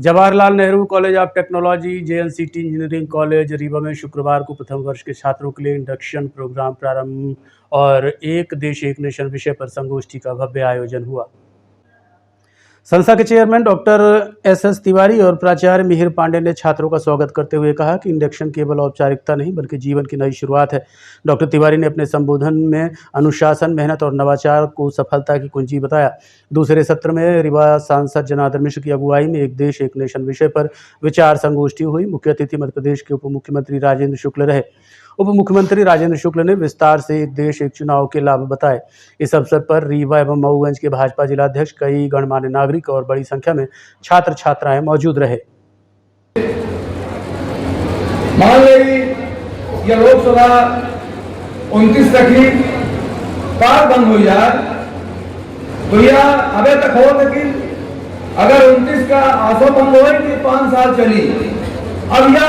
Jawaharlal Nehru college of technology JNCT engineering college Rewa में शुक्रवार को प्रथम वर्ष के छात्रों के लिए इंडक्शन प्रोग्राम प्रारंभ और एक देश एक नेशन विषय पर संगोष्ठी का भव्य आयोजन हुआ। संस्था के चेयरमैन डॉक्टर एस तिवारी और प्राचार्य मिहिर पांडे ने छात्रों का स्वागत करते हुए कहा कि इंडक्शन केवल औपचारिकता नहीं बल्कि जीवन की नई शुरुआत है। डॉक्टर तिवारी ने अपने संबोधन में अनुशासन, मेहनत और नवाचार को सफलता की कुंजी बताया। दूसरे सत्र में रीवा सांसद जनार्दन मिश्र की अगुवाई में एक देश एक नेशन विषय पर विचार संगोष्ठी हुई। मुख्य अतिथि मध्य प्रदेश के उप मुख्यमंत्री राजेंद्र शुक्ल रहे। उप मुख्यमंत्री राजेंद्र शुक्ल ने विस्तार से एक देश एक चुनाव के लाभ बताए। इस अवसर पर रीवा एवं मऊगंज के भाजपा जिलाध्यक्ष, कई गणमान्य नागरिक और बड़ी संख्या में छात्र छात्राएं मौजूद रहे। मान लीजिए यह लोकसभा 29 तक ही कार बंद हो जाए तो यह अभी तक हो, लेकिन अगर 29 का आसो बंद हो कि 5 साल चली। अब यह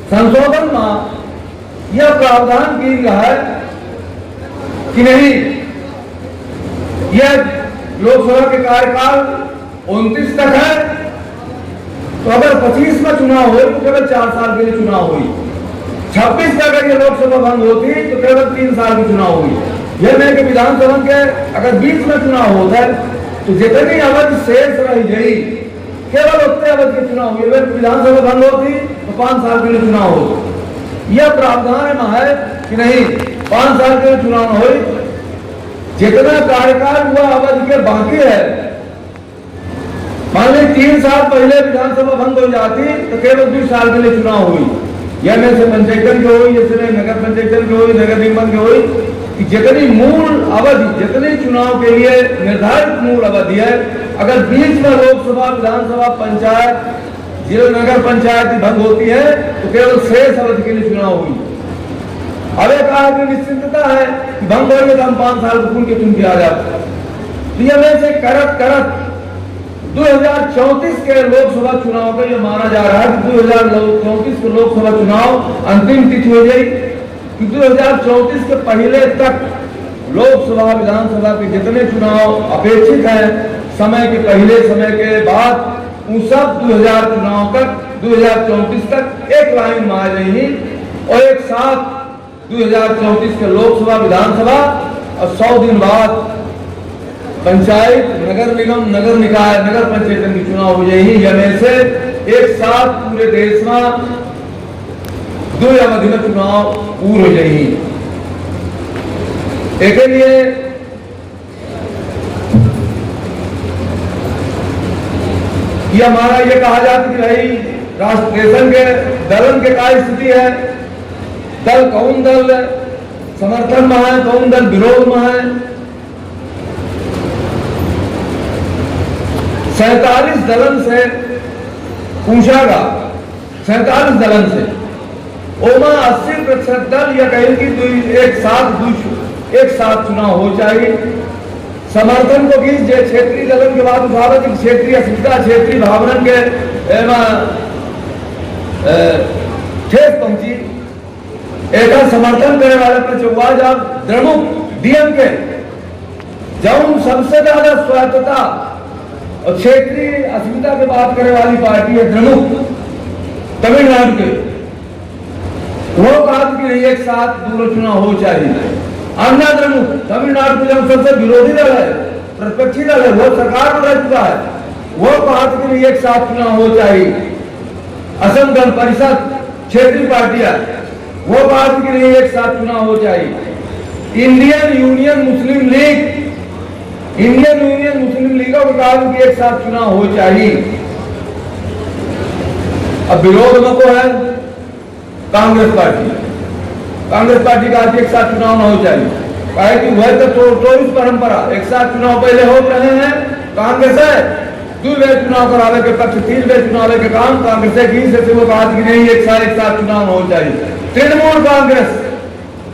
संशोधन में यह प्रावधान की गया है कि नहीं, यह लोकसभा के कार्यकाल 29 तक है, तो अगर 25 में चुनाव हो तो केवल 4 साल के लिए चुनाव हुई। 26 तक अगर यह लोकसभा बंद होती तो केवल 3 साल की चुनाव हुई। यह नहीं कि विधानसभा के अगर 20 में चुनाव होता है तो जितनी अवधि शेष रह गई केवल उतने अवधि के चुनाव हुए। विधानसभा बंद होती तो 5 साल के लिए चुनाव हो। यह प्रावधान है कि नहीं, 5 साल के लिए चुनाव न हो। जितना कार्यकाल हुआ अवधि के बाकी है, मान लीजिए 3 साल पहले विधानसभा बंद हो जाती तो केवल 2 साल के लिए चुनाव हुई। यह में से पंचायतन की हुई, जैसे नगर पंचायतन की हुई, नगर निगम की हुई, कि जितनी मूल अवधि, जितनी चुनाव के लिए निर्धारित मूल अवधि है, अगर बीच में लोकसभा, विधानसभा, पंचायत, जिला नगर पंचायत भंग होती है तो केवल शेष अवधि के लिए चुनाव हुई। अब एक आदमी निश्चिंतता है कि भंग होंगे तो हम 5 साल को चुन के चुन के आ जाते। तो यह में से करत 2034 के लोकसभा चुनाव का यह माना जा रहा है कि 2034 के लोकसभा चुनाव अंतिम तिथि हो जाएगी कि 2034 के पहले तक लोकसभा, विधानसभा के जितने चुनाव अपेक्षित हैं, समय के पहले, समय के बाद, उन सब 2034 तक एक लाइन में आ जाएगी और एक साथ 2034 के लोकसभा, विधानसभा और 100 दिन बाद पंचायत, नगर निगम, नगर निकाय, नगर पंचायत की चुनाव हो जाएगी। यह से एक साथ पूरे देश में 2 अवधि में चुनाव पूर्ण हो जाएगी। एक लिए यह हमारा ये कहा जाता कि भाई राष्ट्र के दलन के क्या स्थिति है, दल कौन दल समर्थन में है, कौन दल विरोध में है। 47 दलन से पूछागा, 47 दलन से ओमा 80% दल यह कहे कि एक साथ चुनाव हो चाहिए। समर्थन को भी क्षेत्रीय दलन के बाद उठावे कि क्षेत्रीय अस्मिता, क्षेत्रीय भावना के ठेस पहुंची। एक समर्थन करने वाले पर चौवा जब द्रमुक डीएम के जब सबसे ज्यादा स्वायत्तता और क्षेत्रीय अस्मिता की बात करने वाली पार्टी है द्रमुक तमिलनाडु के, वो कहा कि नहीं एक साथ 2 चुनाव हो चाहिए। अन्ना द्रमुक तमिलनाडु के जब सबसे विरोधी दल है, प्रतिपक्षी दल है, वो सरकार में रह चुका है, वो कहा कि नहीं एक साथ चुनाव हो चाहिए। असम गण परिषद क्षेत्रीय पार्टियां वो कहा कि नहीं एक साथ चुनाव हो चाहिए। इंडियन यूनियन मुस्लिम लीग को कहा कि एक साथ चुनाव हो चाहिए। अब विरोध में को है कांग्रेस पार्टी का एक साथ चुनाव न हो चाहिए, कहे कि वह तो 24 परंपरा एक साथ चुनाव पहले हो रहे हैं। कांग्रेस है 2 बेर चुनाव करावे के पक्ष, 3 बेर चुनाव के काम कांग्रेस की से वो कहा कि नहीं एक साथ चुनाव हो चाहिए। तृणमूल कांग्रेस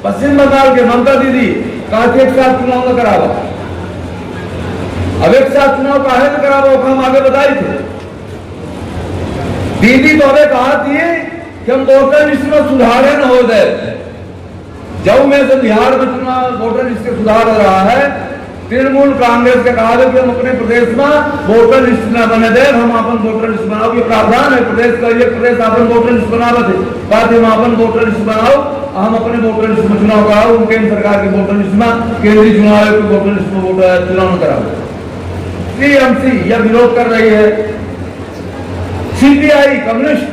पश्चिम बंगाल के ममता दीदी कहा कि एक साथ चुनाव न करावा। अब एक साथ चुनाव काहे न करावा वो हम आगे बताई थे। दीदी तो हमें कहा थी कि हम वोटर लिस्ट में सुधार न हो जाए। जब में से बिहार में चुनाव वोटर लिस्ट के सुधार हो रहा है तृणमूल कांग्रेस के कहा कि हम अपने प्रदेश में वोटर लिस्ट न बने दे, हम अपन वोटर लिस्ट बनाओ। ये प्रावधान है प्रदेश का, ये प्रदेश अपन वोटर लिस्ट बनावत है, बात है अपन वोटर लिस्ट बनाओ, हम अपने वोटर लिस्ट में चुनाव कराओ, केंद्र सरकार के वोटर लिस्ट में, केंद्रीय चुनाव आयोग के वोटर लिस्ट में चुनाव न कराओ। टीएमसी यह विरोध कर रही है। सीपीआई कम्युनिस्ट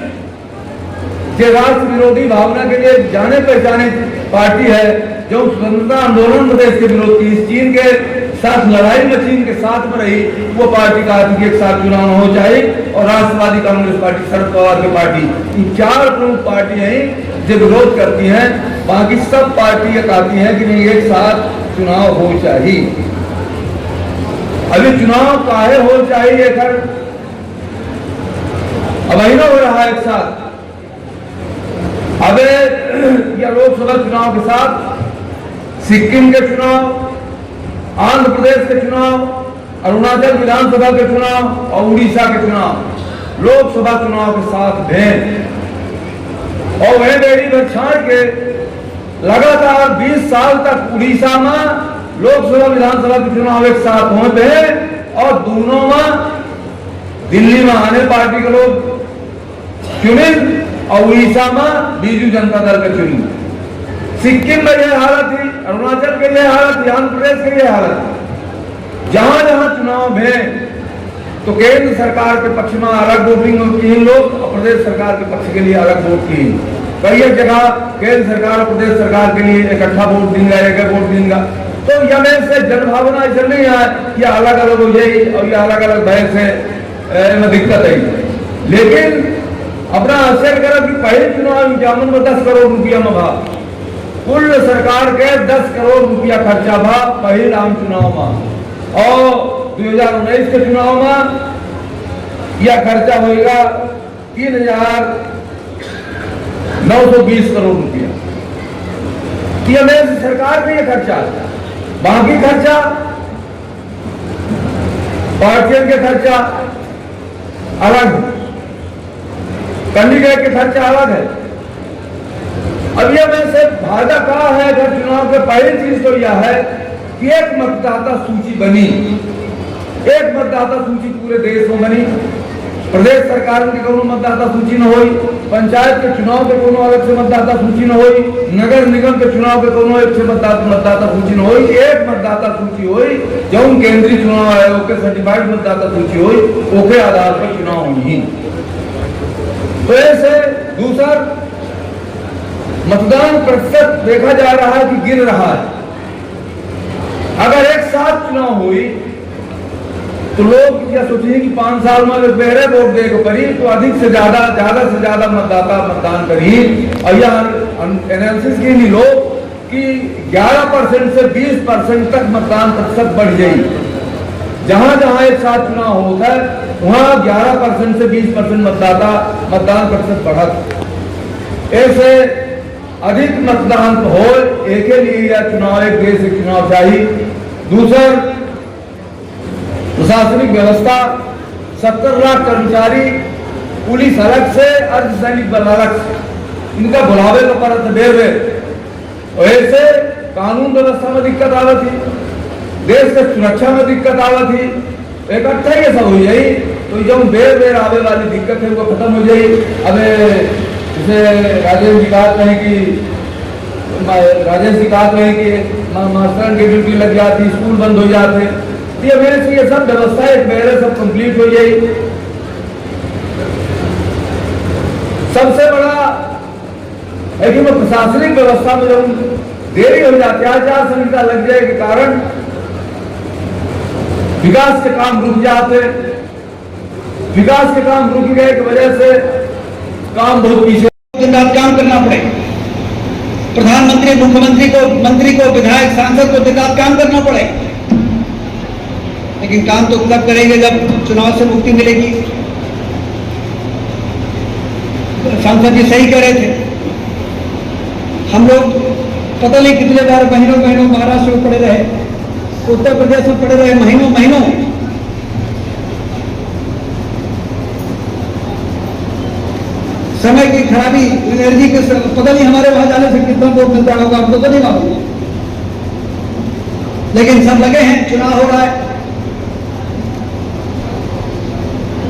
के राष्ट्र विरोधी भावना के लिए जाने पहचाने पार्टी है, जो स्वतंत्रता आंदोलन प्रदेश के विरोध की, चीन के साथ लड़ाई में चीन के साथ में रही, वो पार्टी का एक साथ चुनाव हो जाए। और राष्ट्रवादी कांग्रेस पार्टी, शरद पवार की पार्टी, इन 4 प्रमुख पार्टियां ही जो विरोध करती हैं। बाकी सब पार्टियां कहती हैं कि नहीं, एक साथ चुनाव हो चाहिए। अभी चुनाव काहे हो चाहिए, अब महीना हो रहा है एक साथ। अब या लोकसभा चुनाव के साथ सिक्किम के चुनाव, आंध्र प्रदेश के चुनाव, अरुणाचल विधानसभा के चुनाव और उड़ीसा के चुनाव लोकसभा चुनाव के साथ भें, और वह बेड़ी भर छाड़ के लगातार 20 साल तक उड़ीसा में लोकसभा विधानसभा के चुनाव एक साथ होते हैं, और दोनों में दिल्ली में आने पार्टी के लोग चुने और उड़ीसा में बीजू जनता दल के चुनी। सिक्किम में यह हालत थी, अरुणाचल के लिए हालत थी, आंध्र प्रदेश के लिए हालत थी। जहां जहां चुनाव है तो केंद्र सरकार के पक्ष में अलग वोटिंग की लोग, और प्रदेश सरकार के पक्ष के लिए अलग वोट की। कई एक जगह केंद्र सरकार और प्रदेश सरकार के लिए इकट्ठा वोट देंगे, एक वोट देंगे। तो यह से जनभावना चल रही है कि अलग अलग हो जाएगी, और ये अलग अलग भय से दिक्कत है। लेकिन अपना आश्चर्य करो कि पहले चुनाव 51 में 10 करोड़ रुपया में भाव, कुल सरकार के 10 करोड़ रुपया खर्चा भा पहले आम चुनाव में, और 2019 के चुनाव में यह खर्चा होगा 3,920 करोड़ रुपया। टीएमएस सरकार का यह खर्चा, बाकी खर्चा पार्टियों के खर्चा अलग, कैंडिडेट के खर्चा अलग है। अब यह में से फायदा कहा है जब चुनाव के पहली चीज तो यह है कि एक मतदाता सूची बनी, एक मतदाता सूची पूरे देश में बनी। प्रदेश सरकार की कोनो मतदाता सूची न हुई, पंचायत के चुनाव के कोनो अलग से मतदाता सूची न हुई, नगर निगम के चुनाव के कोनो एक से मतदाता सूची न हुई, एक मतदाता सूची हुई जो केंद्रीय चुनाव आयोग के सर्टिफाइड मतदाता सूची हुई, ओके आधार पर चुनाव हुई। तो ऐसे दूसरा मतदान प्रतिशत देखा जा रहा है कि गिर रहा है। अगर एक साथ चुनाव हुई तो लोग यह सोचिए कि 5 साल में बेहरे वोट देगा पड़ी, तो अधिक से ज्यादा मतदाता मतदान करी। और यह एनालिसिस की नहीं लोग कि 11% से 20% तक मतदान प्रतिशत बढ़ जाए। जहां जहां एक साथ चुनाव होता है वहां 11% से 20% मतदान प्रतिशत बढ़त। ऐसे अधिक मतदान हो एक लिए या चुनाव, एक देश एक चुनाव चाहिए। दूसरा प्रशासनिक व्यवस्था, 70 लाख कर्मचारी, पुलिस अलग से, अर्धसैनिक बल अलग से, इनका बुलावे का परत बेरवे, और ऐसे कानून व्यवस्था में दिक्कत आवत थी, देश के सुरक्षा में दिक्कत आवत थी। इकट्ठा ये सब हो जाए तो जो बेर बेर आवे वाली दिक्कत है वो खत्म हो जाए। अब जैसे राजेश जी कहा रहे कि मास्टर की ड्यूटी लग जाती, स्कूल बंद हो जाते, ये मेरे से ये सब व्यवस्था एक मेरे सब कंप्लीट हो जाए। सबसे बड़ा है कि वो प्रशासनिक व्यवस्था में जब देरी हो जाती है, आचार संहिता लग जाए के कारण विकास के काम रुक जाते, विकास के काम रुक गए की वजह से काम बहुत पीछे। काम करना पड़े, प्रधानमंत्री, मुख्यमंत्री को, मंत्री को, विधायक, सांसद को दिन रात काम करना पड़े, लेकिन काम तो तब करेंगे जब चुनाव से मुक्ति मिलेगी। सांसद जी सही कह रहे थे, हम लोग पता नहीं कितने बार महीनों महीनों महाराष्ट्र में पड़े रहे, उत्तर प्रदेश में पड़े रहे महीनों महीनों। समय की खराबी, एनर्जी के पता नहीं हमारे वहां जाने से कितना वोट मिलता होगा, हमको तो नहीं मालूम। लेकिन सब लगे हैं, चुनाव हो रहा है,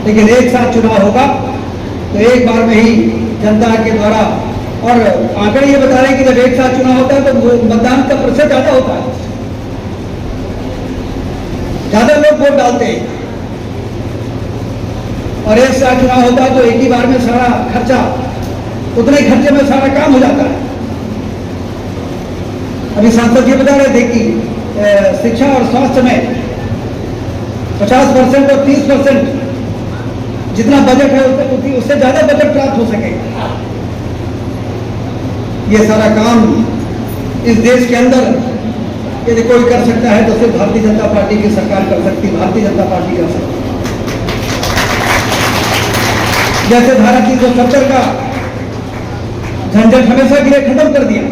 लेकिन एक साथ चुनाव होगा तो एक बार में ही जनता के द्वारा, और आंकड़े ये बता रहे हैं कि जब एक साथ चुनाव होता है तो मतदान का प्रतिशत ज्यादा होता है, ज्यादा लोग वोट डालते हैं, और एक साथ चुनाव होता है तो एक ही बार में सारा खर्चा, उतने खर्चे में सारा काम हो जाता है। अभी सांसद जी बता रहे थे कि शिक्षा और स्वास्थ्य में 50% और 30% जितना बजट है उससे ज्यादा बजट प्राप्त हो सकेगा। ये सारा काम इस देश के अंदर यदि कोई कर सकता है तो सिर्फ भारतीय जनता पार्टी की सरकार कर सकती है, भारतीय जनता पार्टी कर सकती है। जैसे धारा 370 का झंझट हमेशा के लिए खत्म कर दिया।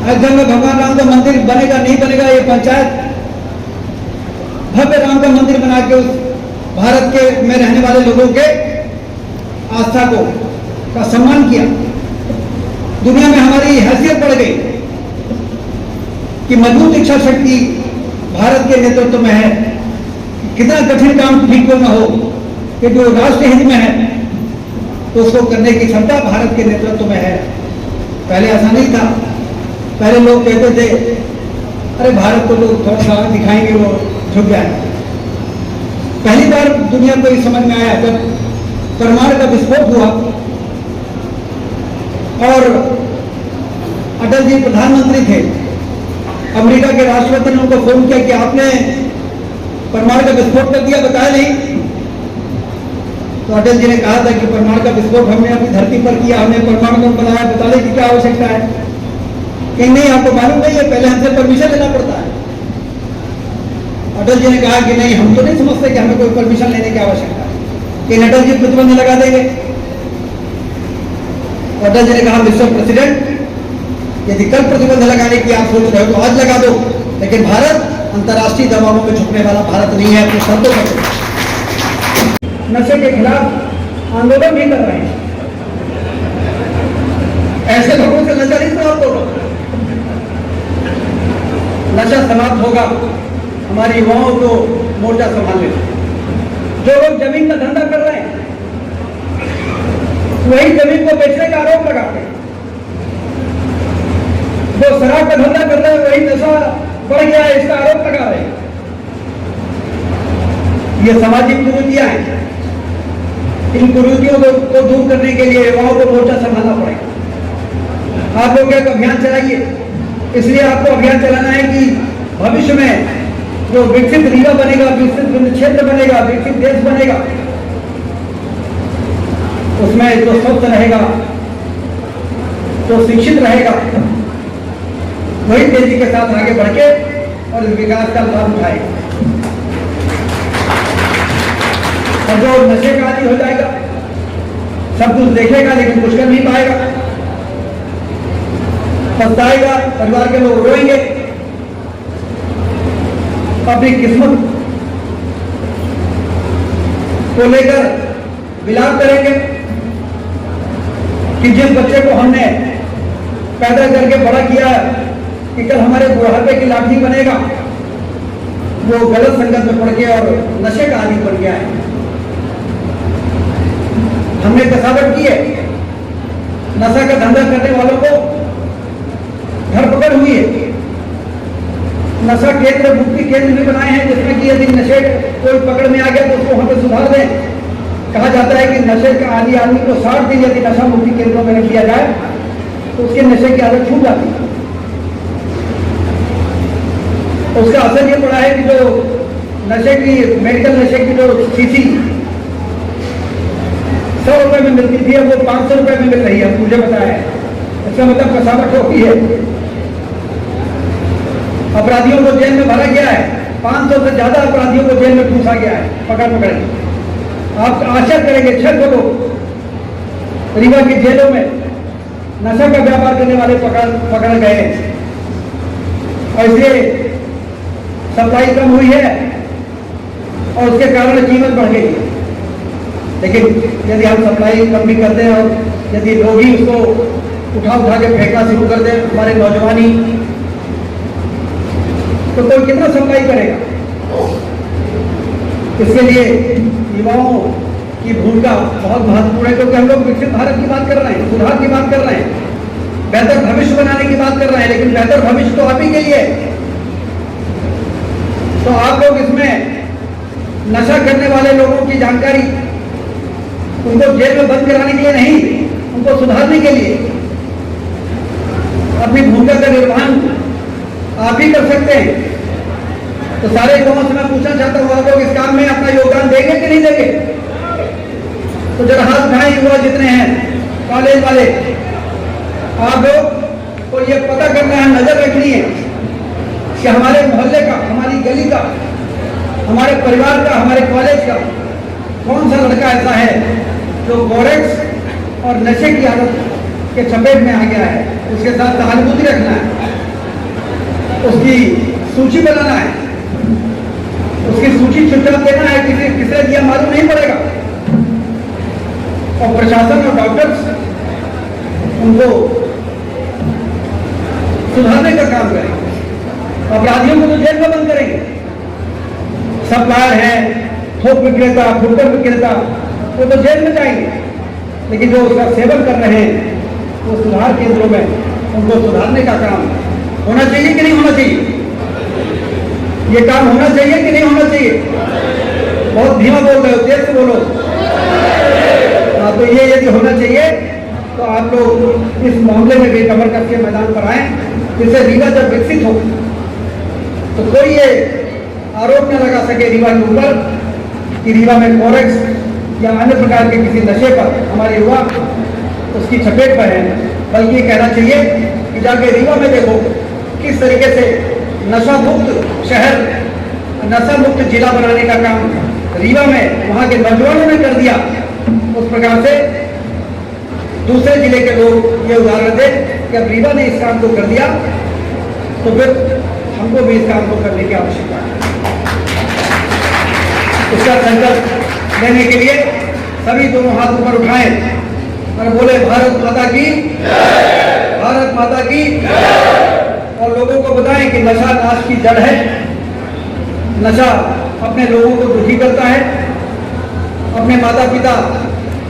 अयोध्या में भगवान राम का मंदिर बनेगा नहीं बनेगा, ये पंचायत भव्य राम का मंदिर बना के उस भारत के में रहने वाले लोगों के आस्था को का सम्मान किया। दुनिया में हमारी हैसियत बढ़ गई कि मजबूत इच्छा शक्ति भारत के नेतृत्व में है। कितना कठिन काम ठीक क्यों न हो कि जो राष्ट्र हित में है तो उसको करने की क्षमता भारत के नेतृत्व में है। पहले ऐसा नहीं था, पहले लोग कहते थे अरे भारत को लोग थोड़ा सा दिखाएंगे वो झुक जाए। पहली बार दुनिया को ये समझ में आया जब परमाणु का विस्फोट हुआ और अटल जी प्रधानमंत्री थे, अमेरिका के राष्ट्रपति ने उनको फोन किया कि आपने परमाणु का विस्फोट कर दिया, बताया नहीं। तो अटल जी ने कहा था कि परमाणु का विस्फोट हमने अपनी धरती पर किया, हमने परमाणु बम बनाया, बताने की क्या आवश्यकता है? कि नहीं, आपको मालूम नहीं है, पहले हमसे परमिशन लेना पड़ता है। अटल जी ने कहा कि नहीं, हम तो नहीं समझते कि हमें कोई परमिशन लेने की आवश्यकता है, कि अटल जी प्रतिबंध लगा देंगे। अटल जी ने कहा मिस्टर प्रेसिडेंट, यदि कल प्रतिबंध लगाने की आप सोच रहे हो तो आज लगा दो, लेकिन भारत अंतर्राष्ट्रीय दबावों में झुकने वाला भारत नहीं है। अपने शब्दों पर नशे के खिलाफ आंदोलन भी कर रहे हैं। ऐसे लोगों से नशा नहीं समाप्त होगा। नशा समाप्त होगा हमारे युवाओं को मोर्चा संभालने। जो लोग जमीन का धंधा कर रहे हैं वही जमीन को बेचने का आरोप लगाते हैं। जो शराब का धंधा कर रहे हैं वही नशा बढ़ गया है इसका आरोप लगा रहे हैं। ये सामाजिक कुरीतियां हैं। इन कुरीतियों को दूर करने के लिए युवाओं को मोर्चा संभालना पड़ेगा। आप लोग एक अभियान चलाइए। इसलिए आपको अभियान चलाना है कि भविष्य में जो विकसित रीवा बनेगा, विकसित क्षेत्र बनेगा, विकसित देश बनेगा, उसमें जो स्वस्थ रहेगा, जो शिक्षित रहेगा, वही तेजी के साथ आगे बढ़ के और विकास का लाभ उठाएगा। और जो नशे का आदी हो जाएगा, सब कुछ देखेगा लेकिन कुछ कर नहीं पाएगा, पछताएगा, परिवार के लोग रोएंगे, अपनी किस्मत को लेकर विलाप करेंगे कि जिस बच्चे को हमने पैदा करके बड़ा किया कि कल हमारे बुढ़ापे की लाठी बनेगा, वो गलत संगत में पड़ के और नशे का आदी बन गया है। हमने कसावट की है, नशा का धंधा करने वालों को धरपकड़ हुई है। नशा केंद्र, मुक्ति केंद्र भी बनाए हैं जिसमें कि यदि नशे कोई पकड़ में आ गया तो उसको वहां पे सुधार दें। कहा जाता है कि नशे का आदी आदमी को 60 दिन यदि नशा मुक्ति केंद्रों में रख दिया जाए तो उसके नशे की आदत छूट जाती है। उसका असर ये पड़ा है कि जो नशे की, मेडिकल नशे की जो शीशी 100 रुपए में मिलती थी अब वो 500 रुपए में मिल रही है, मुझे बताया है। इसका मतलब कसावट होती है। अपराधियों को जेल में भरा गया है, 500 से ज्यादा अपराधियों को जेल में ठूसा गया है पकड़ के। आप आशा करेंगे 600 लोग रीवा की जेलों में नशा का व्यापार करने वाले पकड़ गए और इसलिए सप्लाई कम हुई है और उसके कारण कीमत बढ़ गई है। लेकिन यदि हम सप्लाई कम भी करते हैं और यदि लोग ही उसको उठा के फेंकना शुरू कर दें, हमारे नौजवानी तो कोई कितना सप्लाई करेगा? इसके लिए युवाओं की भूमिका बहुत महत्वपूर्ण है, क्योंकि हम लोग विकसित भारत की बात कर रहे हैं, सुधार की बात कर रहे हैं, बेहतर भविष्य बनाने की बात कर रहे हैं, लेकिन बेहतर भविष्य तो आप ही के लिए है। तो आप लोग इसमें नशा करने वाले लोगों की जानकारी, उनको जेल में बंद कराने के लिए नहीं, उनको सुधारने के लिए अपनी भूमिका का निर्वहन आप ही कर सकते हैं। तो सारे युवाओं से मैं पूछना चाहता हूं, आप लोग इस काम में अपना योगदान देंगे कि नहीं देंगे? तो जरा हाथ उठाएं युवा जितने हैं, कॉलेज वाले। आप लोग को ये पता करना है, नजर रखनी है कि हमारे मोहल्ले का, हमारी गली का, हमारे परिवार का, हमारे कॉलेज का कौन सा लड़का ऐसा है जो कोरेक्स और नशे की आदत के चपेट में आ गया है। उसके साथ सहानुभूति रखना है, उसकी सूची बनाना है, उसकी सूची चुपचाप देना है, किसने दिया मालूम नहीं पड़ेगा। और प्रशासन और डॉक्टर्स उनको सुधारने का काम करेंगे, अपराधियों को तो जेल में बंद करेंगे। सप्लायर है, थोक विक्रेता, फुटकर विक्रेता, वो तो जेल में जाएंगे, लेकिन जो उसका सेवन कर रहे हैं वो सुधार केंद्रों में उनको सुधारने का काम होना चाहिए कि नहीं होना चाहिए? ये काम होना चाहिए कि नहीं होना चाहिए? बहुत धीमा बोल रहे हो, तेज से बोलो। हाँ, तो ये यदि होना चाहिए तो आप लोग इस मामले में भी कमर कस के मैदान पर आए, जिससे रीवा जब विकसित हो तो कोई ये आरोप न लगा सके रीवा के ऊपर कि रीवा में कोरेक्स या अन्य प्रकार के किसी नशे पर हमारे युवा उसकी चपेट पर है। बल्कि ये कहना चाहिए कि जाके रीवा में देखो किस तरीके से नशा मुक्त शहर, नशा मुक्त जिला बनाने का काम रीवा में वहाँ के नौजवानों ने कर दिया। उस प्रकार से दूसरे जिले के लोग ये उदाहरण दे कि अब रीवा ने इस काम को कर दिया तो फिर हमको भी इस काम को करने की आवश्यकता है। इसका संकल्प लेने के लिए सभी दोनों हाथ ऊपर उठाएं और बोले भारत माता की, भारत माता की। और लोगों को बताएं कि नशा नाश की जड़ है। नशा अपने लोगों को दुखी करता है, अपने माता पिता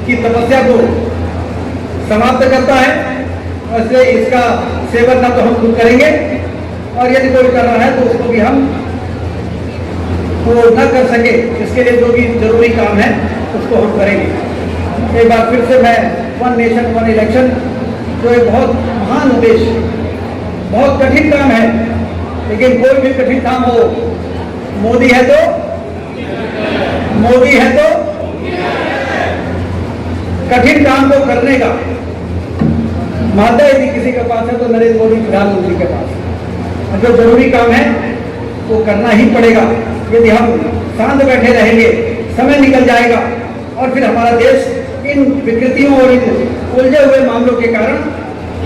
की तपस्या को समाप्त करता है। और इसलिए इसका सेवन ना तो हम खुद करेंगे, और यदि कोई कर रहा है तो उसको भी हम वो न कर सके, इसके लिए जो भी जरूरी काम है उसको हम करेंगे। एक बार फिर से मैं वन नेशन वन इलेक्शन, जो एक बहुत महान उद्देश्य, बहुत कठिन काम है, लेकिन कोई भी कठिन काम हो, मोदी है तो कठिन काम को करने का मादा यदि किसी के पास है तो नरेंद्र मोदी प्रधानमंत्री के पास। और जो जरूरी काम है वो करना ही पड़ेगा। यदि हम शांत बैठे रहेंगे, समय निकल जाएगा और फिर हमारा देश इन विकृतियों और इन उलझे हुए मामलों के कारण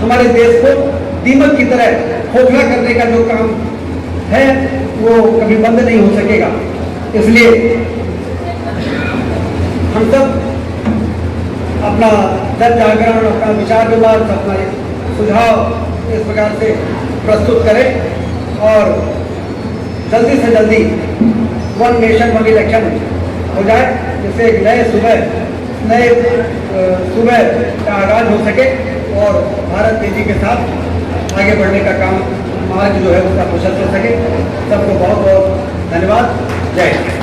हमारे देश को दीमक की तरह खोखला करने का जो काम है वो कभी बंद नहीं हो सकेगा। इसलिए हम सब अपना जन जागरण, अपना विचार विमर्श, अपना सुझाव इस प्रकार से प्रस्तुत करें और जल्दी से जल्दी वन नेशन वन इलेक्शन हो जाए, जिससे एक नए सुबह का आगाज हो सके और भारत तेजी के साथ आगे बढ़ने का काम मार्ग जो है उसका कुशल हो सके। सबको बहुत बहुत धन्यवाद। जय हिंद।